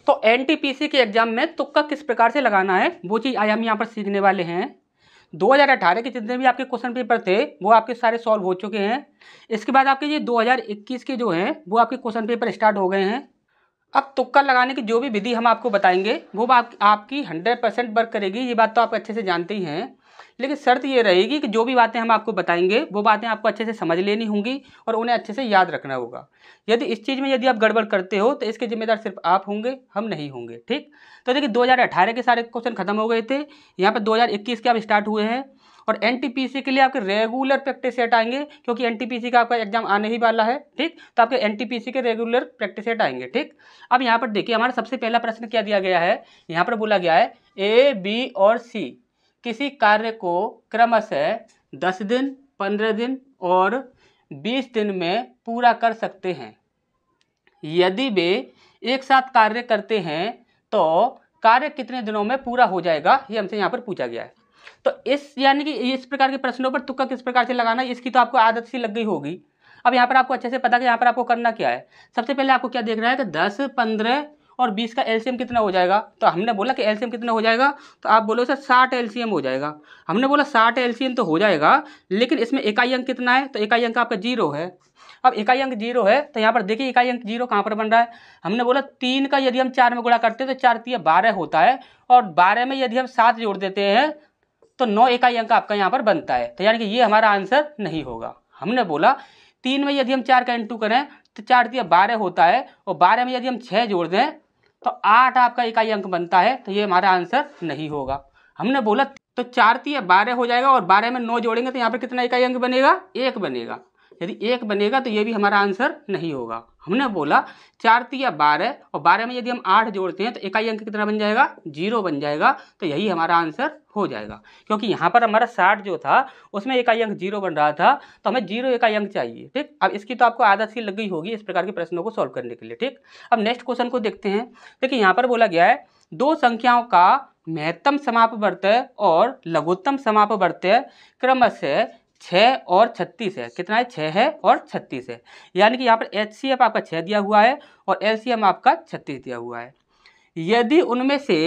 तो एनटीपीसी के एग्जाम में तुक्का किस प्रकार से लगाना है वो चीज़ आज हम यहाँ पर सीखने वाले हैं। 2018 के जितने भी आपके क्वेश्चन पेपर थे वो आपके सारे सॉल्व हो चुके हैं। इसके बाद आपके ये 2021 के जो हैं वो आपके क्वेश्चन पेपर स्टार्ट हो गए हैं। अब तुक्का लगाने की जो भी विधि हम आपको बताएंगे वो आपकी 100% वर्क करेगी, ये बात तो आप अच्छे से जानते ही हैं। लेकिन शर्त ये रहेगी कि जो भी बातें हम आपको बताएंगे वो बातें आपको अच्छे से समझ लेनी होंगी और उन्हें अच्छे से याद रखना होगा। यदि इस चीज़ में यदि आप गड़बड़ करते हो तो इसके जिम्मेदार सिर्फ आप होंगे, हम नहीं होंगे। ठीक, तो देखिए 2018 के सारे क्वेश्चन खत्म हो गए थे, यहाँ पर 2021 के अब स्टार्ट हुए हैं और एनटीपीसी के लिए आपके रेगुलर प्रैक्टिस सेट आएंगे क्योंकि एनटीपीसी का आपका एग्जाम आने ही वाला है। ठीक, तो आपके एनटीपीसी के रेगुलर प्रैक्टिस सेट आएंगे। ठीक, अब यहाँ पर देखिए हमारा सबसे पहला प्रश्न क्या दिया गया है, यहाँ पर बोला गया है ए, बी और सी किसी कार्य को क्रमशः 10 दिन, 15 दिन और 20 दिन में पूरा कर सकते हैं। यदि वे एक साथ कार्य करते हैं तो कार्य कितने दिनों में पूरा हो जाएगा, ये हमसे यहाँ पर पूछा गया है। तो इस यानी कि इस प्रकार के प्रश्नों पर तुक्का किस प्रकार से लगाना है इसकी तो आपको आदत सी लग गई होगी। अब यहाँ पर आपको अच्छे से पता कि यहाँ पर आपको करना क्या है। सबसे पहले आपको क्या देखना है कि 10, 15 और 20 का एलसीएम कितना हो जाएगा। तो हमने बोला कि एलसीएम कितना हो जाएगा, तो आप बोलो सर 60 एलसीएम हो जाएगा। हमने बोला 60 एलसीएम तो हो जाएगा, लेकिन इसमें इकाई अंक कितना है, तो इकाई अंक आपका 0 है। अब इकाई अंक 0 है तो यहाँ पर देखिए इकाई अंक 0 कहाँ पर बन रहा है। हमने बोला 3 का यदि हम 4 में गुणा करते हैं तो 4 3 12 होता है और 12 में यदि हम 7 जोड़ देते हैं तो 9 इकाई अंक आपका यहाँ पर बनता है। तो यानी कि ये हमारा आंसर नहीं होगा। हमने बोला 3 में यदि हम 4 का इंटू करें तो 4 3 12 होता है और 12 में यदि हम 6 जोड़ दें तो 8 आपका इकाई अंक बनता है। तो ये हमारा आंसर नहीं होगा। हमने बोला तो 4 3 12 हो जाएगा और 12 में 9 जोड़ेंगे तो यहाँ पर कितना इकाई अंक बनेगा, 1 बनेगा। यदि 1 बनेगा तो ये भी हमारा आंसर नहीं होगा। हमने बोला 4 3 12 और 12 में यदि हम 8 जोड़ते हैं तो इकाई अंक कितना बन जाएगा, 0 बन जाएगा। तो यही हमारा आंसर हो जाएगा क्योंकि यहाँ पर हमारा 60 जो था उसमें इकाई अंक 0 बन रहा था तो हमें 0 इकाई अंक चाहिए। ठीक, अब इसकी तो आपको आदत सी लग गई होगी इस प्रकार के प्रश्नों को सॉल्व करने के लिए। ठीक, अब नेक्स्ट क्वेश्चन को देखते हैं। देखिए यहाँ पर बोला गया है दो संख्याओं का महत्तम समापवर्त्य और लघुत्तम समापवर्त्य क्रमशः 6 और 36 है। कितना है, 6 है और 36 है। यानी कि यहाँ पर HCF आपका 6 दिया हुआ है और LCM आपका 36 दिया हुआ है। यदि उनमें से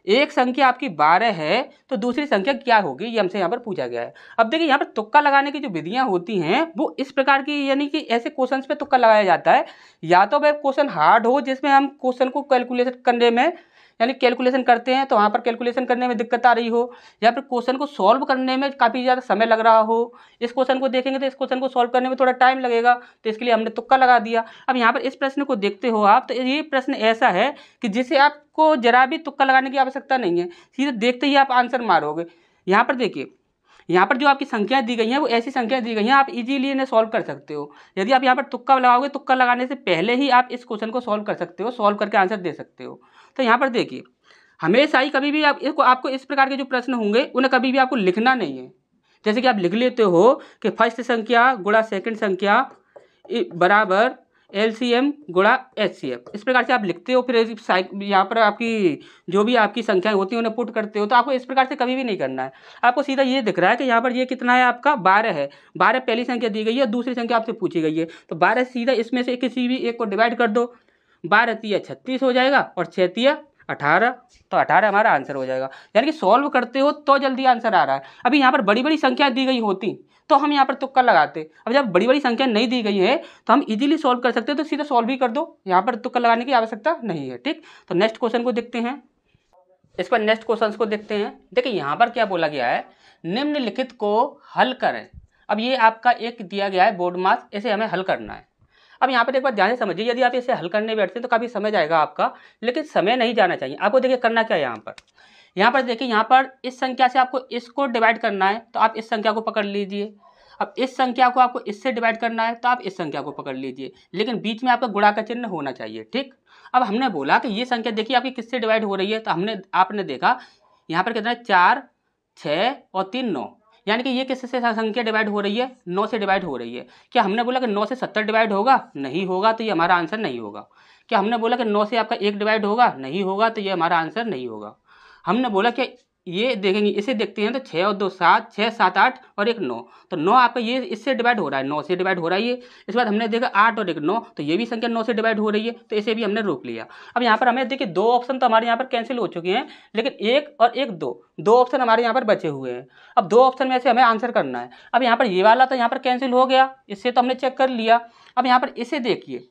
एक संख्या आपकी 12 है तो दूसरी संख्या क्या होगी, ये हमसे यहाँ पर पूछा गया है। अब देखिए यहाँ पर तुक्का लगाने की जो विधियाँ होती हैं वो इस प्रकार की, यानी कि ऐसे क्वेश्चंस पे तुक्का लगाया जाता है। या तो वह क्वेश्चन हार्ड हो जिसमें हम क्वेश्चन को कैलकुलेशन करने में यानी कैलकुलेशन करते हैं तो वहाँ पर कैलकुलेशन करने में दिक्कत आ रही हो, या फिर क्वेश्चन को सॉल्व करने में काफ़ी ज़्यादा समय लग रहा हो। इस क्वेश्चन को देखेंगे तो इस क्वेश्चन को सॉल्व करने में थोड़ा टाइम लगेगा, तो इसके लिए हमने तुक्का लगा दिया। अब यहाँ पर इस प्रश्न को देखते हो आप तो ये प्रश्न ऐसा है कि जिसे आपको जरा भी तुक्का लगाने की आवश्यकता नहीं है, सीधे देखते ही आप आंसर मारोगे। यहाँ पर देखिए यहाँ पर जो आपकी संख्याएं दी गई हैं वो ऐसी संख्याएं दी गई हैं आप इजीली इन्हें सॉल्व कर सकते हो। यदि आप यहाँ पर तुक्का लगाओगे, तुक्का लगाने से पहले ही आप इस क्वेश्चन को सॉल्व कर सकते हो, सॉल्व करके आंसर दे सकते हो। तो यहाँ पर देखिए हमेशा ही कभी भी आपको इस प्रकार के जो प्रश्न होंगे उन्हें कभी भी आपको लिखना नहीं है। जैसे कि आप लिख लेते हो कि फर्स्ट संख्या गुणा सेकंड संख्या बराबर LCM गुणा HCF, इस प्रकार से आप लिखते हो। फिर यहाँ पर आपकी जो भी आपकी संख्याएं होती हैं उन्हें पुट करते हो। तो आपको इस प्रकार से कभी भी नहीं करना है। आपको सीधा ये दिख रहा है कि यहाँ पर ये कितना है, आपका 12 है। 12 पहली संख्या दी गई है, दूसरी संख्या आपसे पूछी गई है, तो 12 सीधा इसमें से किसी भी एक को डिवाइड कर दो। 12 3 36 हो जाएगा और 6 3 18, तो 18 हमारा आंसर हो जाएगा। यानी कि सॉल्व करते हो तो जल्दी आंसर आ रहा है। अभी यहाँ पर बड़ी बड़ी संख्या दी गई होती तो हम यहाँ पर तुक्का लगाते। अब जब बड़ी बड़ी संख्या नहीं दी गई है तो हम इजीली सॉल्व कर सकते हैं, तो सीधा सॉल्व ही कर दो, यहाँ पर तुक्का लगाने की आवश्यकता नहीं है। ठीक, तो नेक्स्ट क्वेश्चन को देखते हैं। इस पर नेक्स्ट क्वेश्चन को देखते हैं। देखिए यहाँ पर क्या बोला गया है, निम्नलिखित को हल करें। अब ये आपका एक दिया गया है बोर्ड मास, इसे हमें हल करना है। अब यहाँ पर एक बार ध्यान से समझिए, यदि आप इसे हल करने बैठते हैं तो काफ़ी समय जाएगा आपका, लेकिन समय नहीं जाना चाहिए। आपको देखिए करना क्या है, यहाँ पर देखिए यहाँ पर इस संख्या से आपको इसको डिवाइड करना है तो आप इस संख्या को पकड़ लीजिए। अब इस संख्या को आपको इससे डिवाइड करना है तो आप इस संख्या को पकड़ लीजिए, लेकिन बीच में आपका गुणा का चिन्ह होना चाहिए। ठीक, अब हमने बोला कि ये संख्या देखिए आपकी किससे डिवाइड हो रही है, तो आपने देखा यहाँ पर कितना है, 4 6 और 3 9, यानी कि ये किससे संख्या डिवाइड हो रही है, 9 से डिवाइड हो रही है। क्या हमने बोला कि 9 से 70 डिवाइड होगा, नहीं होगा, तो ये हमारा आंसर नहीं होगा। क्या हमने बोला कि 9 से आपका 1 डिवाइड होगा, नहीं होगा, तो ये हमारा आंसर नहीं होगा। हमने बोला कि ये देखेंगे, इसे देखते हैं तो 6 और 2 7, 6 7 8 और 1 9, तो 9 आपका ये इससे डिवाइड हो रहा है, 9 से डिवाइड हो रहा है ये। इसके बाद हमने देखा 8 और 1 9, तो ये भी संख्या 9 से डिवाइड हो रही है, तो इसे भी हमने रोक लिया। अब यहाँ पर हमें देखिए 2 ऑप्शन तो हमारे यहाँ पर कैंसिल हो चुके हैं, लेकिन 1 और 1 दो ऑप्शन हमारे यहाँ पर बचे हुए हैं। अब 2 ऑप्शन में से हमें आंसर करना है। अब यहाँ पर ये वाला तो यहाँ पर कैंसिल हो गया, इससे तो हमने चेक कर लिया। अब यहाँ पर इसे देखिए,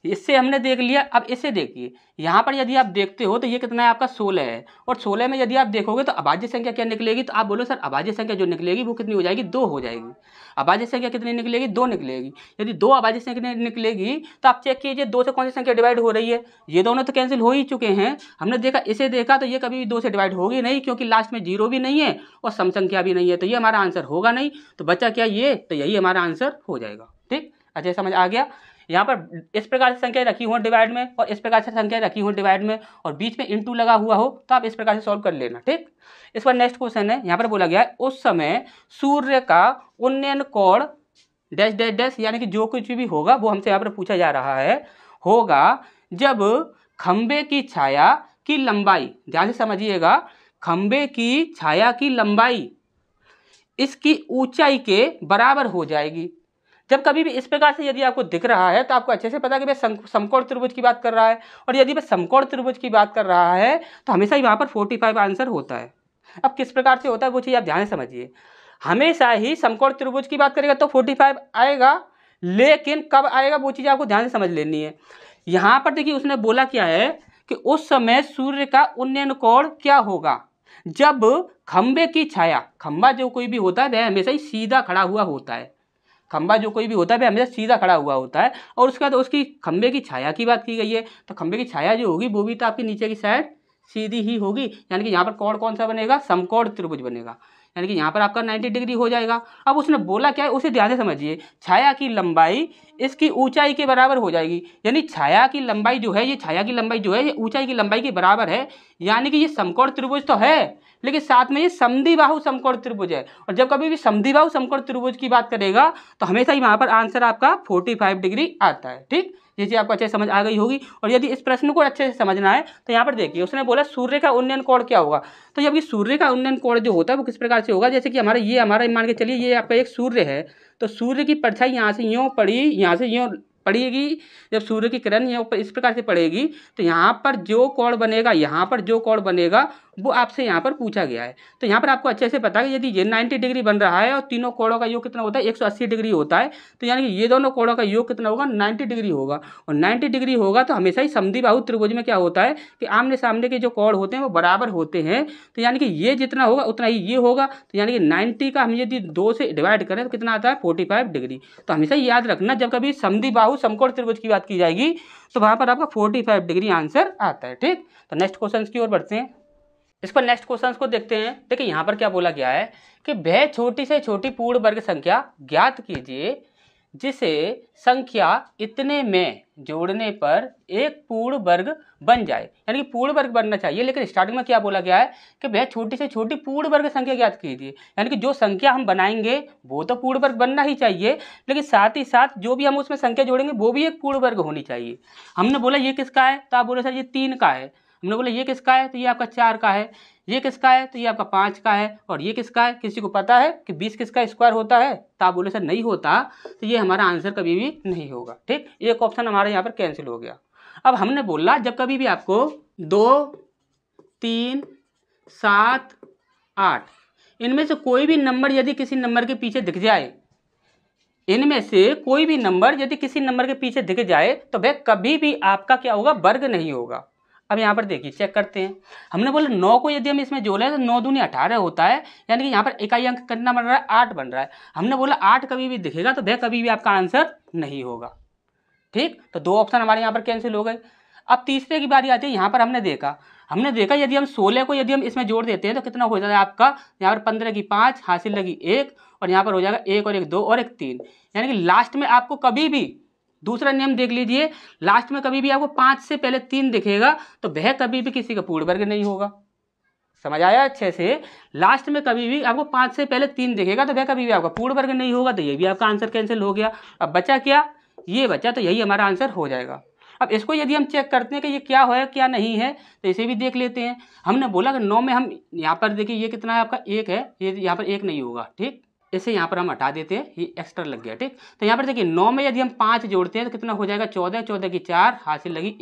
इससे हमने देख लिया। अब इसे देखिए, यहाँ पर यदि आप देखते हो तो ये कितना है आपका 16 है, और 16 में यदि आप देखोगे तो अभाज्य संख्या क्या निकलेगी, तो आप बोलो सर अभाज्य संख्या जो निकलेगी वो कितनी हो जाएगी, 2 हो जाएगी। अभाज्य संख्या कितनी निकलेगी, 2 निकलेगी। यदि 2 अभाज्य संख्या निकलेगी तो आप चेक कीजिए 2 से कौन सी संख्या डिवाइड हो रही है, ये दोनों तो कैंसिल हो ही चुके हैं। हमने देखा इसे देखा तो ये कभी भी 2 से डिवाइड होगी नहीं, क्योंकि लास्ट में 0 भी नहीं है और सम संख्या भी नहीं है, तो ये हमारा आंसर होगा नहीं। तो बच्चा क्या ये, तो यही हमारा आंसर हो जाएगा। ठीक, अच्छा समझ आ गया। यहाँ पर इस प्रकार से संख्या रखी हो डिवाइड में और इस प्रकार से संख्या रखी हो डिवाइड में और बीच में इनटू लगा हुआ हो, तो आप इस प्रकार से सॉल्व कर लेना। ठीक, इस पर नेक्स्ट क्वेश्चन है, यहाँ पर बोला गया है उस समय सूर्य का उन्नयन कोण डैश डैश डैश, यानी कि जो कुछ भी होगा वो हमसे यहाँ पर पूछा जा रहा है, होगा जब खंबे की छाया की लंबाई, ध्यान से समझिएगा, खंबे की छाया की लंबाई इसकी ऊंचाई के बराबर हो जाएगी। जब कभी भी इस प्रकार से यदि आपको दिख रहा है तो आपको अच्छे से पता है कि वह समकोण त्रिभुज की बात कर रहा है, और यदि वह समकोण त्रिभुज की बात कर रहा है तो हमेशा ही वहाँ पर 45 आंसर होता है। अब किस प्रकार से होता है वो चीज़ आप ध्यान से समझिए, हमेशा ही समकोण त्रिभुज की बात करेगा तो 45 आएगा, लेकिन कब आएगा वो चीज़ आपको ध्यान से समझ लेनी है। यहाँ पर देखिए उसने बोला क्या है कि उस समय सूर्य का उन्नयन कोण क्या होगा जब खंबे की छाया, खंबा जो कोई भी होता है वह हमेशा ही सीधा खड़ा हुआ होता है, खंबा जो कोई भी होता है वह हमेशा सीधा खड़ा हुआ होता है, और उसके बाद उसकी खंबे की छाया की बात की गई है, तो खंबे की छाया जो होगी वो भी तो आपकी नीचे की साइड सीधी ही होगी, यानी कि यहाँ पर कोण कौन सा बनेगा, समकोण त्रिभुज बनेगा, यानी कि यहाँ पर आपका 90 डिग्री हो जाएगा। अब उसने बोला क्या है उसे ध्यान से समझिए, छाया की लंबाई इसकी ऊंचाई के बराबर हो जाएगी, यानी छाया की लंबाई जो है, ये छाया की लंबाई जो है ये ऊंचाई की लंबाई के बराबर है, यानी कि ये समकोण त्रिभुज तो है लेकिन साथ में ये समद्विबाहु समकोण त्रिभुज है, और जब कभी भी समद्विबाहु समकोण त्रिभुज की बात करेगा तो हमेशा ही वहाँ पर आंसर आपका 45 डिग्री आता है। ठीक, ये चीज़ आपको अच्छे से समझ आ गई होगी। और यदि इस प्रश्न को अच्छे से समझना है तो यहाँ पर देखिए उसने बोला सूर्य का उन्नयन कोण क्या होगा, तो जब ये सूर्य का उन्नयन कोण जो होता है वो किस प्रकार से होगा, जैसे कि हमारा मान के चलिए ये आपका एक सूर्य है, तो सूर्य की परछाई यहाँ से यूँ पड़ी, यहाँ से यूँ पड़ेगी, जब सूर्य की किरण यहाँ ऊपर इस प्रकार से पड़ेगी तो यहाँ पर जो कोण बनेगा, यहाँ पर जो कोण बनेगा वो आपसे यहाँ पर पूछा गया है। तो यहाँ पर आपको अच्छे से पता है कि यदि ये 90 डिग्री बन रहा है और तीनों कोणों का योग कितना होता है 180 डिग्री होता है, तो यानी कि ये दोनों कोणों का योग कितना होगा 90 डिग्री होगा, और 90 डिग्री होगा तो हमेशा ही समद्विबाहु त्रिभुज में क्या होता है कि आमने सामने के जो कोण होते हैं वो बराबर होते हैं, तो यानी कि ये जितना होगा उतना ही ये होगा, तो यानी कि 90 का हम यदि 2 से डिवाइड करें तो कितना आता है 45 डिग्री। तो हमेशा याद रखना जब कभी समद्विबाहु समकोण त्रिभुज की बात की जाएगी तो वहाँ पर आपका 45 डिग्री आंसर आता है। ठीक, तो नेक्स्ट क्वेश्चन की ओर बढ़ते हैं। इस पर नेक्स्ट क्वेश्चन को देखते हैं। देखिए यहाँ पर क्या बोला गया है कि वह छोटी से छोटी पूर्ण वर्ग संख्या ज्ञात कीजिए जिसे संख्या इतने में जोड़ने पर एक पूर्ण वर्ग बन जाए, यानी कि पूर्ण वर्ग बनना चाहिए, लेकिन स्टार्टिंग में क्या बोला गया है कि वह छोटी से छोटी पूर्ण वर्ग संख्या ज्ञात कीजिए, यानी कि जो संख्या हम बनाएंगे वो तो पूर्ण वर्ग बनना ही चाहिए, लेकिन साथ ही साथ जो भी हम उसमें संख्या जोड़ेंगे वो भी एक पूर्ण वर्ग होनी चाहिए। हमने बोला ये किसका है, तो आप बोले सर ये 3 का है। हमने बोला ये किसका है, तो ये आपका 4 का है। ये किसका है, तो ये आपका 5 का है। और ये किसका है, किसी को पता है कि 20 किसका स्क्वायर होता है, तो आप बोले सर नहीं होता, तो ये हमारा आंसर कभी भी नहीं होगा। ठीक, एक ऑप्शन हमारे यहाँ पर कैंसिल हो गया। अब हमने बोला जब कभी भी आपको 2, 3, 7, 8 इनमें से कोई भी नंबर यदि किसी नंबर के पीछे दिख जाए, इनमें से कोई भी नंबर यदि किसी नंबर के पीछे दिख जाए तो वह कभी भी आपका क्या होगा, वर्ग नहीं होगा। अब यहाँ पर देखिए चेक करते हैं। हमने बोला 9 को यदि हम इसमें जोड़ें तो 9 दूनी 18 होता है, यानी कि यहाँ पर इकाई अंक कितना बन रहा है, 8 बन रहा है। हमने बोला 8 कभी भी दिखेगा तो वह कभी भी आपका आंसर नहीं होगा। ठीक, तो 2 ऑप्शन हमारे यहाँ पर कैंसिल हो गए। अब तीसरे की बारी आती है। यहाँ पर हमने देखा यदि हम 16 को यदि हम इसमें जोड़ देते हैं तो कितना हो जाता है आपका, यहाँ पर 15 की 5 हासिल लगी 1, और यहाँ पर हो जाएगा 1 और 1 2 और 1 3, यानी कि लास्ट में आपको कभी भी, दूसरा नियम देख लीजिए, लास्ट में कभी भी आपको 5 से पहले 3 दिखेगा तो वह कभी भी किसी का पूर्ण वर्ग नहीं होगा। समझ आया अच्छे से, लास्ट में कभी भी आपको 5 से पहले 3 दिखेगा तो वह कभी भी आपका पूर्ण वर्ग नहीं होगा, तो ये भी आपका आंसर कैंसिल हो गया। अब बचा क्या, ये बचा, तो यही हमारा आंसर हो जाएगा। अब इसको यदि हम चेक करते हैं कि ये क्या है क्या नहीं है, तो इसे भी देख लेते हैं। हमने बोला कि 9 में हम यहाँ पर देखिए ये कितना है आपका 1 है, ये यहाँ पर 1 नहीं होगा, ठीक। इसे यहाँ पर हम हटा देते हैं, ये एक्स्ट्रा लग गया, ठीक। तो यहाँ पर देखिए 9 में यदि हम 5 जोड़ते हैं तो कितना हो जाएगा 14, 14 की 4, हासिल लगी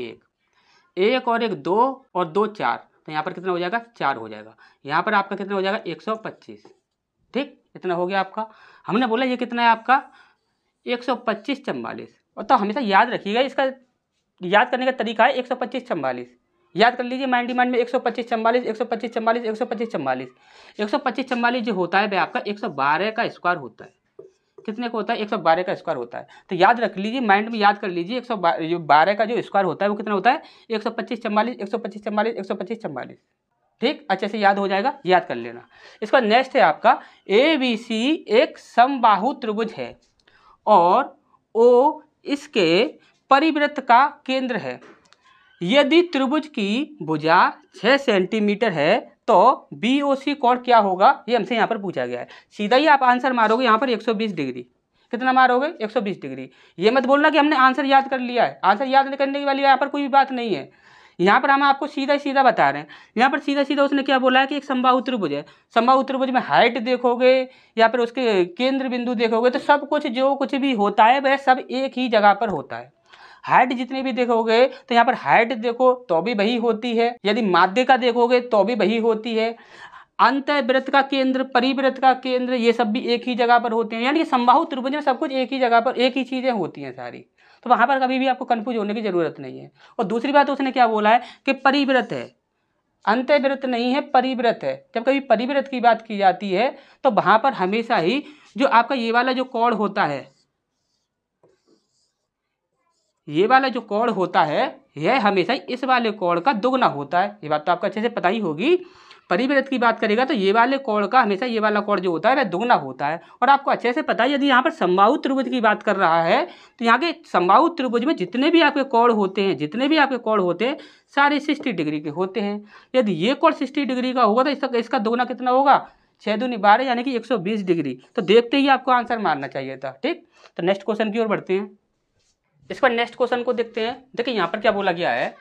1 और 1 2 और 2 4, तो यहाँ पर कितना हो जाएगा 4 हो जाएगा। यहाँ पर आपका कितना हो जाएगा 125, ठीक, इतना हो गया आपका। हमने बोला ये कितना है आपका 125 44। और तो हमेशा याद रखिएगा, इसका याद करने का तरीका है 125 44। याद कर लीजिए माइंड डिमांड में 125 44, 125 44, 125 44। 125 44 जो होता है वह आपका 112 का स्क्वायर होता है। कितने का होता है 112 का स्क्वायर होता है। तो याद रख लीजिए, माइंड में याद कर लीजिए 112 का जो स्क्वायर होता है वो कितना होता है 125 44, 125 44, 125 44, ठीक। अच्छे से याद हो जाएगा, याद कर लेना। इसका नेक्स्ट है आपका ABC एक समबाहु त्रिभुज है और O इसके परिवृत्त का केंद्र है। यदि त्रिभुज की भुजा 6 सेंटीमीटर है तो BOC कोण क्या होगा, ये हमसे यहाँ पर पूछा गया है। सीधा ही आप आंसर मारोगे यहाँ पर 120 डिग्री। कितना मारोगे 120 डिग्री। ये मत बोलना कि हमने आंसर याद कर लिया है, आंसर याद करने की वाली यहाँ पर कोई भी बात नहीं है। यहाँ पर हम आपको सीधा सीधा बता रहे हैं। यहाँ पर सीधा सीधा उसने क्या बोला है कि एक समबाहु त्रिभुज है। समबाहु त्रिभुज में हाइट देखोगे या फिर उसके केंद्र बिंदु देखोगे तो सब कुछ जो कुछ भी होता है वह सब एक ही जगह पर होता है। हाइट जितनी भी देखोगे तो यहाँ पर हाइट देखो तो भी वही होती है, यदि माध्य का देखोगे तो भी वही होती है, अंतःवृत्त का केंद्र, परिवृत्त का केंद्र, ये सब भी एक ही जगह पर होते हैं। यानी कि समबाहु त्रिभुज में सब कुछ एक ही जगह पर एक ही चीजें होती हैं सारी। तो वहां पर कभी भी आपको कंफ्यूज होने की जरूरत नहीं है। और दूसरी बात उसने क्या बोला है कि परिवृत्त है, अंतःवृत्त नहीं है, परिवृत्त है। जब कभी परिवृत्त की बात की जाती है तो वहां पर हमेशा ही जो आपका ये वाला जो कोण होता है, ये वाला जो कोण होता है यह हमेशा इस वाले कोण का दुगना होता है। ये बात तो आपको अच्छे से पता ही होगी। परिवृत्त की बात करेगा तो ये वाले कोण का हमेशा ये वाला कोण जो होता है वह दुगना होता है। और आपको अच्छे से पता है यदि यहाँ पर समबाहु त्रिभुज की बात कर रहा है तो यहाँ के समबाहु त्रिभुज में जितने भी आपके कोण होते हैं, जितने भी आपके कोण होते हैं सारे 60 डिग्री के होते हैं। यदि ये कोण 60 डिग्री का होगा तो इसका दुगना कितना होगा 6 दूनी 12 यानी कि 120 डिग्री। तो देखते ही आपको आंसर मारना चाहिए था, ठीक। तो नेक्स्ट क्वेश्चन की ओर बढ़ते हैं। इस पर नेक्स्ट क्वेश्चन को देखते हैं। देखिए यहाँ पर क्या बोला गया है,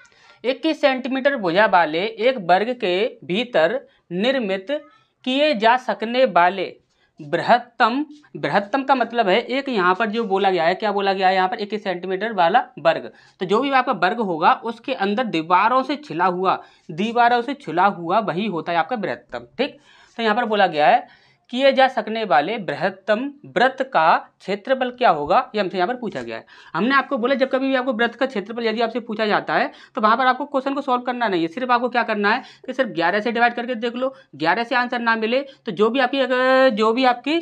21 सेंटीमीटर भुजा वाले एक वर्ग के भीतर निर्मित किए जा सकने वाले बृहत्तम का मतलब है एक, यहाँ पर जो बोला गया है क्या बोला गया है यहाँ पर 21 सेंटीमीटर वाला वर्ग। तो जो भी आपका वर्ग होगा उसके अंदर दीवारों से छिला हुआ वही होता है आपका बृहत्तम, ठीक। तो यहाँ पर बोला गया है किए जा सकने वाले बृहत्तम वृत्त का क्षेत्रफल क्या होगा, ये हमसे यहाँ पर पूछा गया है। हमने आपको बोला जब कभी भी आपको वृत्त का क्षेत्रफल यदि आपसे पूछा जाता है तो वहाँ पर आपको क्वेश्चन को सॉल्व करना नहीं है, सिर्फ आपको क्या करना है कि सिर्फ 11 से डिवाइड करके देख लो। 11 से आंसर ना मिले तो जो भी आपकी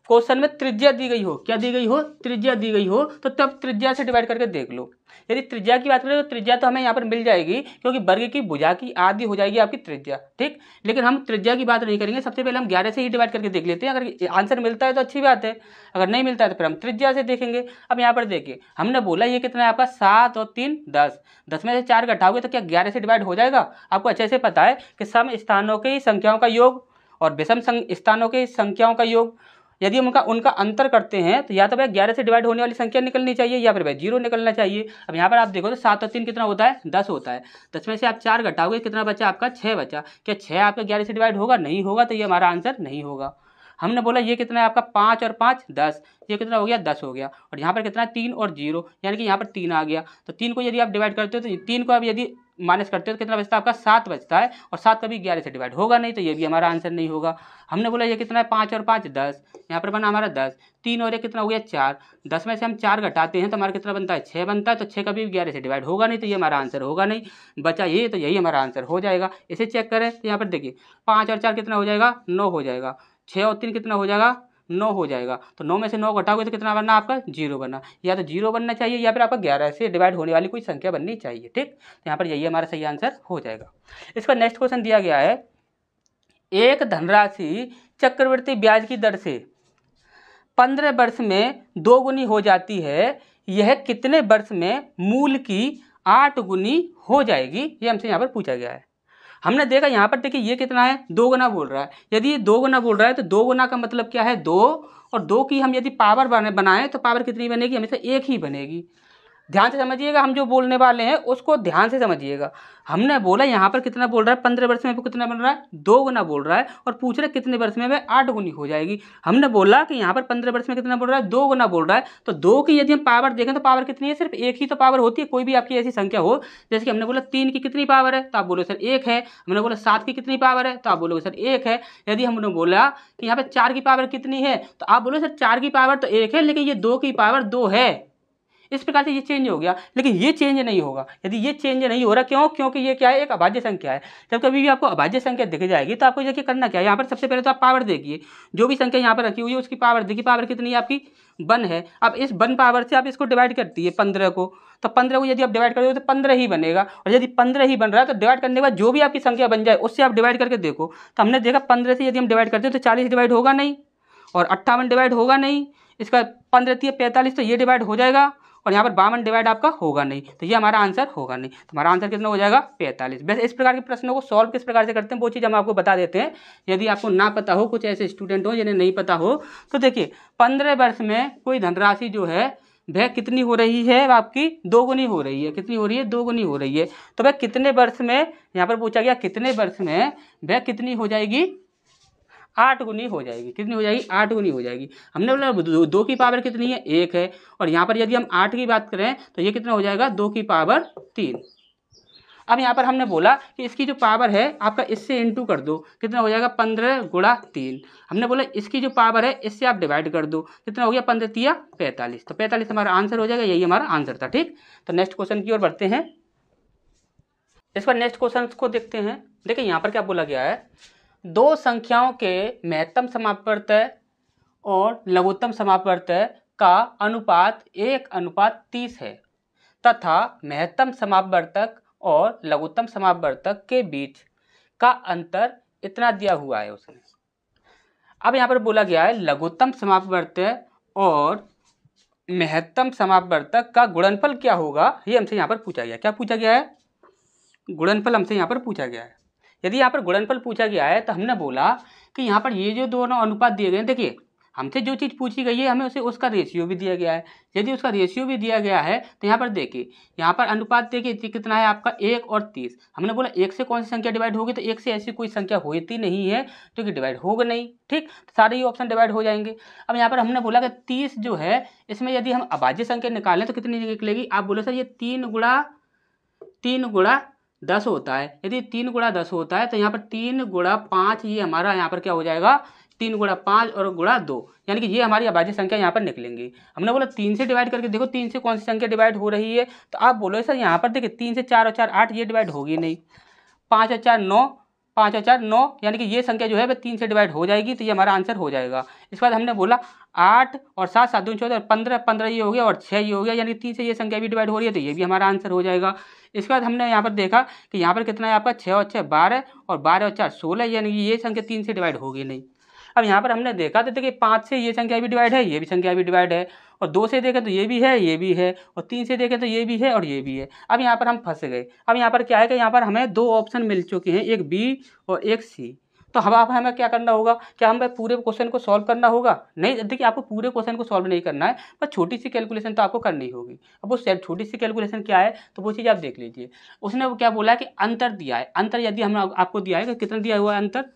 क्वेश्चन में त्रिज्या दी गई हो, क्या दी गई हो, त्रिज्या दी गई हो, तो तब त्रिज्या से डिवाइड करके देख लो। यदि त्रिज्या की बात करें तो त्रिज्या तो हमें यहाँ पर मिल जाएगी क्योंकि वर्ग की भुजा की आधी हो जाएगी आपकी त्रिज्या, ठीक। लेकिन हम त्रिज्या की बात नहीं करेंगे, सबसे पहले हम 11 से ही डिवाइड करके देख लेते हैं। अगर आंसर मिलता है तो अच्छी बात है, अगर नहीं मिलता है तो फिर हम त्रिज्या से देखेंगे। अब यहाँ पर देखिए हमने बोला ये कितना है आपका 7 और 3 10, 10 में से 4 घटाओगे तो क्या 11 से डिवाइड हो जाएगा। आपको अच्छे से पता है कि सम स्थानों की संख्याओं का योग और विषम स्थानों की संख्याओं का योग यदि हम उनका अंतर करते हैं तो या तो भाई 11 से डिवाइड होने वाली संख्या निकलनी चाहिए या फिर भाई 0 निकलना चाहिए। अब यहाँ पर आप देखो तो 7 और 3 कितना होता है 10 होता है। 10 में से आप 4 घटाओगे कितना बचा आपका 6 बचा। क्या 6 आपका 11 से डिवाइड होगा, नहीं होगा, तो ये हमारा आंसर नहीं होगा। हमने बोला ये कितना है आपका 5 और 5 10, ये कितना हो गया 10 हो गया। और यहाँ पर कितना 3 और 0 यानी कि यहाँ पर 3 आ गया। तो 3 को यदि आप डिवाइड करते हो तो 3 को आप यदि माइनस करते हो तो कितना बचता है आपका 7 बचता है। और 7 कभी 11 से डिवाइड होगा नहीं, तो ये भी हमारा आंसर नहीं होगा। हमने बोला ये कितना है 5 और 5 10, यहाँ पर बना हमारा 10, 3 और 1 कितना हो गया 4, 10 में से हम 4 घटाते हैं तो हमारा कितना बनता है 6 बनता है। तो 6 कभी 11 से डिवाइड होगा नहीं, तो ये हमारा आंसर होगा नहीं। बचा ये, तो यही हमारा आंसर हो जाएगा। इसे चेक करें तो यहाँ पर देखिए 5 और 4 कितना हो जाएगा 9 हो जाएगा, 6 और 3 कितना हो जाएगा 9 हो जाएगा। तो 9 में से 9 घटाओगे तो कितना बनना आपका 0 बनना, या तो 0 बनना चाहिए या फिर आपका 11 से डिवाइड होने वाली कोई संख्या बननी चाहिए, ठीक। तो यहाँ पर यही हमारा सही आंसर हो जाएगा। इसका नेक्स्ट क्वेश्चन दिया गया है, एक धनराशि चक्रवृद्धि ब्याज की दर से 15 वर्ष में 2 गुनी हो जाती है, यह कितने वर्ष में मूल की 8 गुनी हो जाएगी, ये हमसे यहाँ पर पूछा गया है। हमने देखा यहाँ पर देखिए ये कितना है 2 गुना बोल रहा है। यदि ये 2 गुना बोल रहा है तो 2 गुना का मतलब क्या है 2, और 2 की हम यदि पावर बनाएं तो पावर कितनी बनेगी, हमेशा 1 ही बनेगी। ध्यान से समझिएगा, हम जो बोलने वाले हैं उसको ध्यान से समझिएगा। हमने बोला यहाँ पर कितना बोल रहा है, 15 वर्ष में कितना बन रहा है, 2 गुना बोल रहा है, और पूछ रहे कितने वर्ष में वह 8 गुनी हो जाएगी। हमने बोला कि यहाँ पर 15 वर्ष में कितना बोल रहा है, 2 गुना बोल रहा है, तो 2 की यदि हम पावर देखें तो पावर कितनी है, सिर्फ एक ही तो पावर होती है। कोई भी आपकी ऐसी संख्या हो, जैसे कि हमने बोला 3 की कितनी पावर है, तो आप बोलोगे सर 1 है। हमने बोला 7 की कितनी पावर है, तो आप बोलोगे सर 1 है। यदि हमने बोला कि यहाँ पर 4 की पावर कितनी है, तो आप बोलोगे सर 4 की पावर तो 1 है, लेकिन ये 2 की पावर 2 है। इस प्रकार से ये चेंज हो गया, लेकिन ये चेंज नहीं होगा। यदि ये चेंज नहीं हो रहा, क्यों? क्योंकि ये क्या है, एक अभाज्य संख्या है। जब कभी भी आपको अभाज्य संख्या दिख जाएगी तो आपको देखिए करना क्या है, यहाँ पर सबसे पहले तो आप पावर देखिए, जो भी संख्या यहाँ पर रखी हुई है उसकी पावर देखिए, पावर कितनी है आपकी, 1 है। अब इस 1 पावर से आप इसको डिवाइड करती है 15 को, तो 15 को यदि आप डिवाइड करोगे तो 15 ही बनेगा, और यदि 15 ही बन रहा है तो डिवाइड करने के बाद जो भी आपकी संख्या बन जाए उससे आप डिवाइड करके देखो। तो हमने देखा 15 से यदि हम डिवाइड करते हैं तो 40 डिवाइड होगा नहीं, और 58 डिवाइड होगा नहीं, इसका 15 × 45 तो ये डिवाइड हो जाएगा, और यहाँ पर 52 डिवाइड आपका होगा नहीं, तो ये हमारा आंसर होगा नहीं। तो हमारा आंसर कितना हो जाएगा, 45। वैसे इस प्रकार के प्रश्नों को सॉल्व किस प्रकार से करते हैं वो चीज़ हम आपको बता देते हैं। यदि आपको ना पता हो, कुछ ऐसे स्टूडेंट हो जिन्हें नहीं पता हो, तो देखिए 15 वर्ष में कोई धनराशि जो है वह कितनी हो रही है, आपकी 2 गुनी हो रही है। कितनी हो रही है, 2 गुनी हो रही है। तो वह कितने वर्ष में, यहाँ पर पूछा गया कितने वर्ष में वह कितनी हो जाएगी, 8 गुनी हो जाएगी। कितनी हो जाएगी, 8 गुनी हो जाएगी। हमने बोला 2 की पावर कितनी है, 1 है, और यहाँ पर यदि हम 8 की बात करें तो ये कितना हो जाएगा, 2 की पावर 3। अब यहाँ पर हमने बोला कि इसकी जो पावर है आपका इससे इंटू कर दो, कितना हो जाएगा, 15 × 3। हमने बोला इसकी जो पावर है इससे आप डिवाइड कर दो, कितना हो गया, 15 × 3 = 45। तो 45 हमारा आंसर हो जाएगा, यही हमारा आंसर था। ठीक, तो नेक्स्ट क्वेश्चन की ओर बढ़ते हैं। इस पर नेक्स्ट क्वेश्चन को देखते हैं। देखिए यहाँ पर क्या बोला गया है, 2 संख्याओं के महत्तम समापवर्तय और लघुत्तम समापवर्तय का अनुपात 1:30 है, तथा महत्तम समापवर्तक और लघुत्तम समापवर्तक के बीच का अंतर इतना दिया हुआ है उसने। अब यहाँ पर बोला गया है लघुत्तम समापवर्तय और महत्तम समापवर्तक का गुणनफल क्या होगा, ये हमसे यहाँ पर पूछा गया। क्या पूछा गया है, गुणनफल हमसे यहाँ पर पूछा गया है। यदि यहाँ पर गुणनफल पूछा गया है तो हमने बोला कि यहाँ पर ये जो दोनों अनुपात दिए गए हैं, देखिए हमसे जो चीज़ पूछी गई है हमें उसे उसका रेशियो भी दिया गया है। यदि उसका रेशियो भी दिया गया है तो यहाँ पर देखिए, यहाँ पर अनुपात देखिए कितना है आपका, 1 और 30। हमने बोला 1 से कौन सी संख्या डिवाइड होगी, तो 1 से ऐसी कोई संख्या होती नहीं है जो कि डिवाइड होगा नहीं। ठीक, सारे ही ऑप्शन डिवाइड हो जाएंगे। अब यहाँ पर हमने बोला कि 30 जो है इसमें यदि हम अभाज्य संख्या निकालें तो कितनी निकलेगी। आप बोलो सर ये 3 × 10 होता है। यदि 3 × 10 होता है तो यहाँ पर 3 × 5 ये हमारा यहाँ पर क्या हो जाएगा, 3 × 5 और × 2, यानी कि ये हमारी अभाज्य संख्या यहाँ पर निकलेंगी। हमने बोला 3 से डिवाइड करके देखो, 3 से कौन सी संख्या डिवाइड हो रही है, तो आप बोलो सर यहाँ पर देखिए 3 से 4 और 4 8, ये डिवाइड होगी नहीं। 5 और 4 9, 5 और 4 9, यानी कि ये संख्या जो है वह 3 से डिवाइड हो जाएगी, तो ये हमारा आंसर हो जाएगा। इसके बाद हमने बोला 8 और 7 7 दूनी 14 और 15 ये हो गया, और 6 ये हो गया, यानी 3 से ये संख्या भी डिवाइड हो रही है, तो ये भी हमारा आंसर हो जाएगा। इसके बाद हमने यहाँ पर देखा कि यहाँ पर कितना है आपका, 6 और 6 12, और 12 और 4 16, यानी कि ये संख्या 3 से डिवाइड होगी नहीं। अब यहाँ पर हमने देखा तो देखिए 5 से ये संख्या भी डिवाइड है, ये भी संख्या भी डिवाइड है, और 2 से देखें तो ये भी है, ये भी है, और 3 से देखें तो ये भी है और ये भी है। अब यहाँ पर हम फंस गए। अब यहाँ पर क्या है कि यहाँ पर हमें 2 ऑप्शन मिल चुके हैं, एक बी और एक सी। तो अब हमें क्या करना होगा, क्या हमें पूरे क्वेश्चन को सॉल्व करना होगा? नहीं, देखिए आपको पूरे क्वेश्चन को सॉल्व नहीं करना है, पर छोटी सी कैलकुलेशन तो आपको करनी होगी। अब वो छोटी सी कैलकुलेशन क्या है, तो वो चीज़ आप देख लीजिए। उसने वो क्या बोला कि अंतर दिया है। अंतर यदि हम आपको दिया है कि कितना दिया हुआ है अंतर,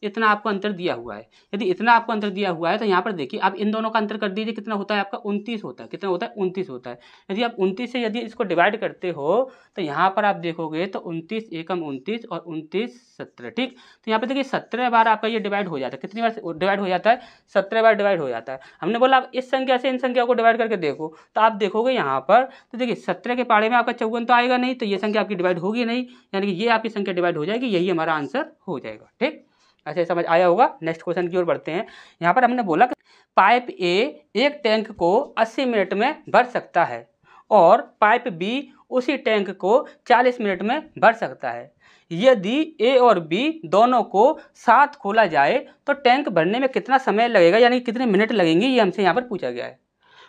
इतना आपको अंतर दिया हुआ है। यदि इतना आपको अंतर दिया हुआ है तो यहाँ पर देखिए आप इन दोनों का अंतर कर दीजिए, कितना होता है आपका 29 होता है। कितना होता है? 29 होता है। यदि आप 29 से यदि इसको डिवाइड करते हो तो यहाँ पर आप देखोगे तो 29 एकम 29 और 29 17। ठीक, तो यहाँ पर देखिए 17 बार आपका ये डिवाइड हो जाता है। कितनी बार डिवाइड हो जाता है? 17 बार डिवाइड हो जाता है। हमने बोला आप इस संख्या से इन संख्या को डिवाइड करके देखो, तो आप देखोगे यहाँ पर तो देखिए 17 के पाड़े में आपका 54 तो आएगा नहीं, तो ये संख्या आपकी डिवाइड होगी नहीं, यानी कि ये आपकी संख्या डिवाइड हो जाएगी, यही हमारा आंसर हो जाएगा। ठीक, ऐसे समझ आया होगा। नेक्स्ट क्वेश्चन की ओर बढ़ते हैं। यहाँ पर हमने बोला कि पाइप ए एक टैंक को 80 मिनट में भर सकता है और पाइप बी उसी टैंक को 40 मिनट में भर सकता है। यदि ए और बी दोनों को साथ खोला जाए तो टैंक भरने में कितना समय लगेगा, यानी कितने मिनट लगेंगे, ये हमसे यहाँ पर पूछा गया है।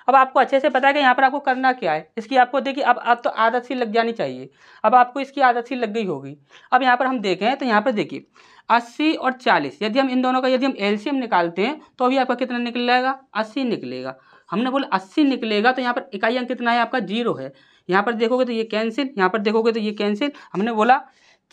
अब आपको अच्छे से पता है कि यहाँ पर आपको करना क्या है। इसकी आपको देखिए अब तो आदत सी लग जानी चाहिए। अब आपको इसकी आदत सी लग गई होगी। अब यहाँ पर हम देखें तो यहाँ पर देखिए 80 और 40, यदि हम इन दोनों का यदि हम एलसीएम निकालते हैं तो भी आपका कितना निकल जाएगा? 80 निकलेगा। हमने बोला 80 निकलेगा तो यहाँ पर इकाई अंक कितना है आपका 0 है। यहाँ पर देखोगे तो ये कैंसिल, यहाँ पर देखोगे तो ये कैंसिल। हमने बोला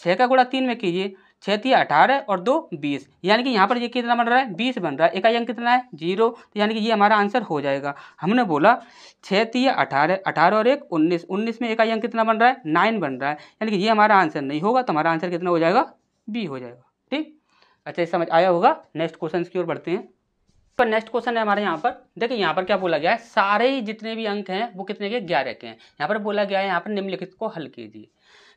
6 का गुणा 3 में कीजिए, 6 3 18 और 2 20, यानी कि यहाँ पर ये कितना बन रहा है 20 बन रहा है। इकाई अंक कितना है 0, तो यानी कि ये हमारा आंसर हो जाएगा। हमने बोला 6 3 18, 18 और 1 19, 19 में इकाई अंक कितना बन रहा है 9 बन रहा है, यानी कि ये हमारा आंसर नहीं होगा। तो हमारा आंसर कितना हो जाएगा बी हो जाएगा। ठीक, अच्छा ये समझ आया होगा। नेक्स्ट क्वेश्चन की ओर बढ़ते हैं। पर नेक्स्ट क्वेश्चन है हमारे यहाँ पर, देखिए यहाँ पर क्या बोला गया है, सारे जितने भी अंक हैं वो कितने के 11 के हैं। यहाँ पर बोला गया है यहाँ पर निम्नलिखित को हल कीजिए।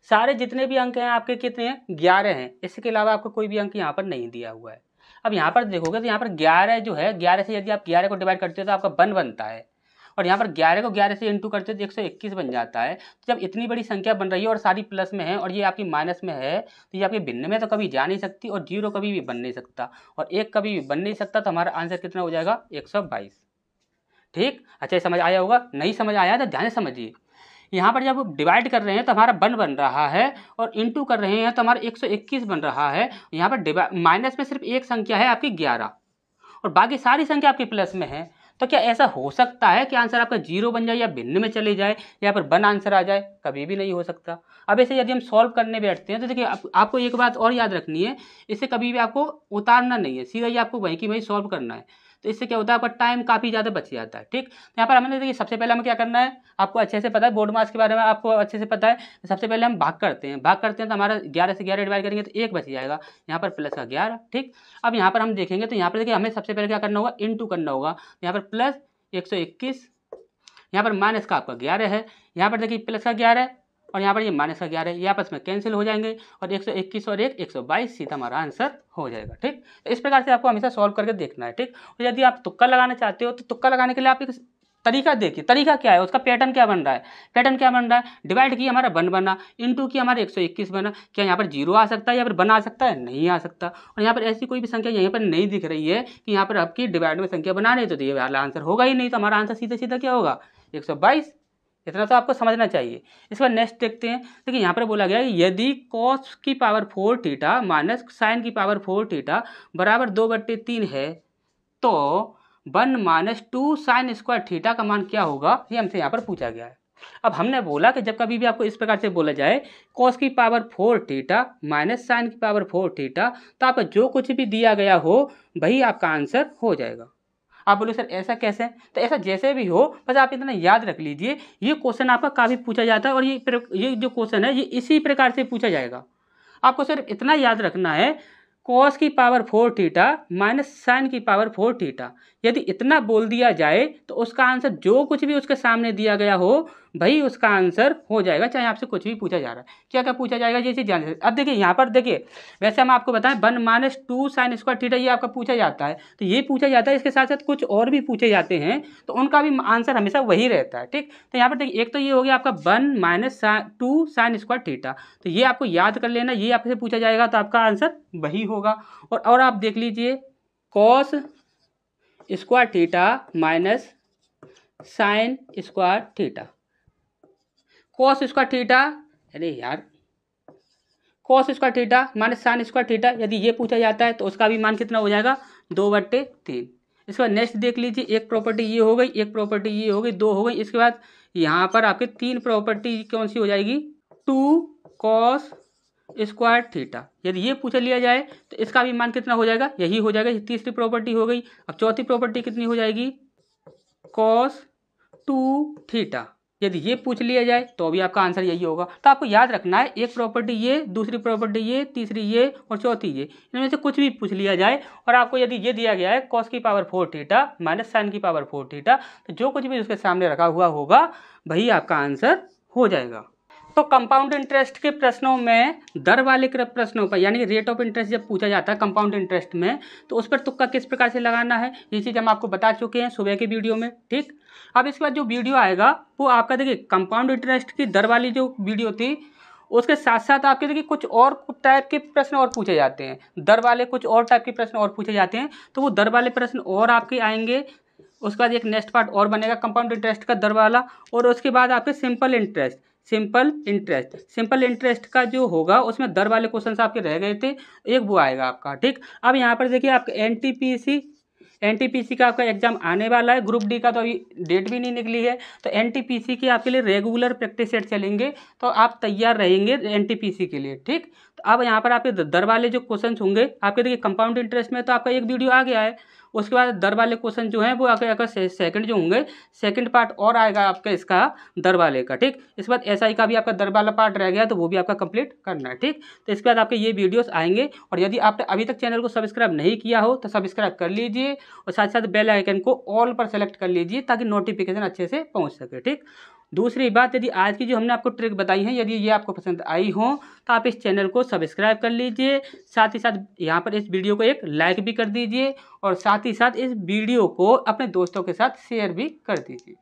सारे जितने भी अंक हैं आपके कितने हैं 11 हैं, इसके अलावा आपको कोई भी अंक यहाँ पर नहीं दिया हुआ है। अब यहाँ पर देखोगे तो यहाँ पर 11 जो है, 11 से यदि आप 11 को डिवाइड करते हो तो आपका 1 बनता है, और यहाँ पर 11 को 11 से इंटू करते हो तो 121 बन जाता है। तो जब इतनी बड़ी संख्या बन रही है और सारी प्लस में है और ये आपकी माइनस में है, तो ये आपके भिन्न में तो कभी जा नहीं सकती, और 0 कभी भी बन नहीं सकता, और 1 कभी भी बन नहीं सकता। तो हमारा आंसर कितना हो जाएगा 122। ठीक, अच्छा ये समझ आया होगा। नहीं समझ आया तो ध्यान से समझिए। यहाँ पर जब डिवाइड कर रहे हैं तो हमारा 1 बन रहा है, और इंटू कर रहे हैं तो हमारा 121 बन रहा है। यहाँ पर माइनस में सिर्फ एक संख्या है आपकी 11, और बाकी सारी संख्या आपकी प्लस में है। तो क्या ऐसा हो सकता है कि आंसर आपका 0 बन जाए या भिन्न में चले जाए, या पर 1 आंसर आ जाए? कभी भी नहीं हो सकता। अब ऐसे यदि हम सॉल्व करने बैठते हैं तो देखिए आपको एक बात और याद रखनी है, इससे कभी भी आपको उतारना नहीं है, सीधा ही आपको वहीं की वहीं सॉल्व करना है। तो इससे क्या होता है, आपका टाइम काफ़ी ज़्यादा बच जाता है। ठीक, तो यहाँ पर हमने देखिए सबसे पहले हमें क्या करना है, आपको अच्छे से पता है, बोर्ड मार्क्स के बारे में आपको अच्छे से पता है। सबसे पहले हम भाग करते हैं, तो हमारा 11 से 11 डिवाइड करेंगे तो 1 बच जाएगा, यहाँ पर प्लस का 11। ठीक, अब यहाँ पर हम देखेंगे तो यहाँ पर देखिए हमें सबसे पहले क्या करना होगा, इंटू करना होगा। यहाँ पर प्लस 121, यहाँ पर माइनस का आपका 11 है, यहाँ पर देखिए प्लस का 11 है, और यहाँ पर ये माइनस का 11 है, ये आपस में कैंसिल हो जाएंगे, और 121 और 1 122 सीधा हमारा आंसर हो जाएगा। ठीक, तो इस प्रकार से आपको हमेशा सॉल्व करके देखना है। ठीक, और यदि आप तुक्का लगाना चाहते हो तो तुक्का लगाने के लिए आप एक तरीका देखिए, तरीका क्या है, उसका पैटर्न क्या बन रहा है। पैटर्न क्या बन रहा है, डिवाइड की हमारा 1 बना, इंटू की हमारा 121 बना। क्या यहाँ पर 0 आ सकता है, या फिर 1 आ सकता है? नहीं आ सकता। और यहाँ पर ऐसी कोई भी संख्या यहाँ पर नहीं दिख रही है कि यहाँ पर आपकी डिवाइड में संख्या बनाने, तो ये वाला आंसर होगा ही नहीं। तो हमारा आंसर सीधा सीधा क्या होगा 122। इतना तो आपको समझना चाहिए। इसके बाद नेक्स्ट देखते हैं। देखिए यहाँ पर बोला गया है यदि cos की पावर 4 थीटा माइनस साइन की पावर 4 थीटा बराबर 2/3 है, तो 1 माइनस 2 साइन स्क्वायर थीटा का मान क्या होगा, ये हमसे यहाँ पर पूछा गया है। अब हमने बोला कि जब कभी भी आपको इस प्रकार से बोला जाए cos की पावर 4 थीटा माइनस साइन की पावर 4 थीटा, तो आपका जो कुछ भी दिया गया हो वही आपका आंसर हो जाएगा। आप बोलो सर ऐसा कैसे? तो ऐसा जैसे भी हो, बस आप इतना याद रख लीजिए, ये क्वेश्चन आपका काफ़ी पूछा जाता है, और ये जो क्वेश्चन है ये इसी प्रकार से पूछा जाएगा। आपको सिर्फ इतना याद रखना है, cos की पावर 4 थीटा माइनस साइन की पावर 4 थीटा, यदि इतना बोल दिया जाए तो उसका आंसर जो कुछ भी उसके सामने दिया गया हो भाई उसका आंसर हो जाएगा, चाहे आपसे कुछ भी पूछा जा रहा है। क्या क्या पूछा जाएगा ये चीज़ जान सकते। अब देखिए यहाँ पर देखिए, वैसे हम आपको बताएं 1 माइनस 2 साइन स्क्वायर थीटा ये आपका पूछा जाता है, तो ये पूछा जाता है, इसके साथ साथ कुछ और भी पूछे जाते हैं, तो उनका भी आंसर हमेशा वही रहता है। ठीक, तो यहाँ पर देखिए एक तो ये हो गया आपका 1 माइनस 2 साइन स्क्वायर थीटा, तो ये आपको याद कर लेना, ये आपसे पूछा जाएगा तो आपका आंसर वही होगा। और आप देख लीजिए cos square theta minus sine square theta, cos square theta, अरे यार cos square theta minus sine square theta, यदि ये पूछा जाता है तो उसका भी मान कितना हो जाएगा 2/3। इसके बाद नेक्स्ट देख लीजिए, एक प्रॉपर्टी ये हो गई, एक प्रॉपर्टी ये हो गई, 2 हो गई। इसके बाद यहाँ पर आपके 3 प्रॉपर्टी कौन सी हो जाएगी, 2 कॉस स्क्वायर थीटा, यदि ये पूछ लिया जाए तो इसका भी मान कितना हो जाएगा, यही हो जाएगा। ये तीसरी प्रॉपर्टी हो गई। अब चौथी प्रॉपर्टी कितनी हो जाएगी, कॉस 2 थीटा, यदि ये पूछ लिया जाए तो भी आपका आंसर यही होगा। तो आपको याद रखना है, एक प्रॉपर्टी ये, दूसरी प्रॉपर्टी ये, तीसरी ये और चौथी ये, इनमें से कुछ भी पूछ लिया जाए और आपको यदि ये दिया गया है कॉस की पावर 4 थीटा माइनस साइन की पावर 4 थीटा, तो जो कुछ भी उसके सामने रखा हुआ होगा वही आपका आंसर हो जाएगा। तो कंपाउंड इंटरेस्ट के प्रश्नों में दर वाले प्रश्नों पर यानी रेट ऑफ इंटरेस्ट जब पूछा जाता है कंपाउंड इंटरेस्ट में, तो उस पर तुक्का किस प्रकार से लगाना है ये चीज़ हम आपको बता चुके हैं सुबह के वीडियो में। ठीक, अब इसके बाद जो वीडियो आएगा वो आपका देखिए कंपाउंड इंटरेस्ट की दर वाली जो वीडियो थी उसके साथ साथ आपके देखिए कुछ और टाइप के प्रश्न और पूछे जाते हैं, दर वाले कुछ और टाइप के प्रश्न और पूछे जाते हैं, तो वो दर वाले प्रश्न और आपके आएंगे। उसके बाद एक नेक्स्ट पार्ट और बनेगा कंपाउंड इंटरेस्ट का दर वाला, और उसके बाद आपके सिंपल इंटरेस्ट का जो होगा उसमें दर वाले क्वेश्चन आपके रह गए थे, एक वो आएगा आपका। ठीक, अब यहाँ पर देखिए आपका एनटीपीसी एनटीपीसी का आपका एग्जाम आने वाला है। ग्रुप डी का तो अभी डेट भी नहीं निकली है, तो एनटीपीसी के आपके लिए रेगुलर प्रैक्टिस सेट चलेंगे, तो आप तैयार रहेंगे एनटीपीसी के लिए। ठीक, तो अब यहाँ पर आपके दर वाले जो क्वेश्चन होंगे आपके, देखिए कंपाउंड इंटरेस्ट में तो आपका एक वीडियो आ गया है, उसके बाद दर वाले क्वेश्चन जो हैं वो आपका सेकंड जो होंगे, सेकंड पार्ट और आएगा आपका इसका दर वाले का। ठीक, इसके बाद एसआई का भी आपका दर वाला पार्ट रह गया, तो वो भी आपका कंप्लीट करना है। ठीक, तो इसके बाद आपके ये वीडियोस आएंगे, और यदि आपने अभी तक चैनल को सब्सक्राइब नहीं किया हो तो सब्सक्राइब कर लीजिए, और साथ साथ बेल आइकन को ऑल पर सेलेक्ट कर लीजिए ताकि नोटिफिकेशन अच्छे से पहुँच सके। ठीक, दूसरी बात, यदि आज की जो हमने आपको ट्रिक बताई है यदि ये आपको पसंद आई हो तो आप इस चैनल को सब्सक्राइब कर लीजिए, साथ ही साथ यहाँ पर इस वीडियो को एक लाइक भी कर दीजिए, और साथ ही साथ इस वीडियो को अपने दोस्तों के साथ शेयर भी कर दीजिए।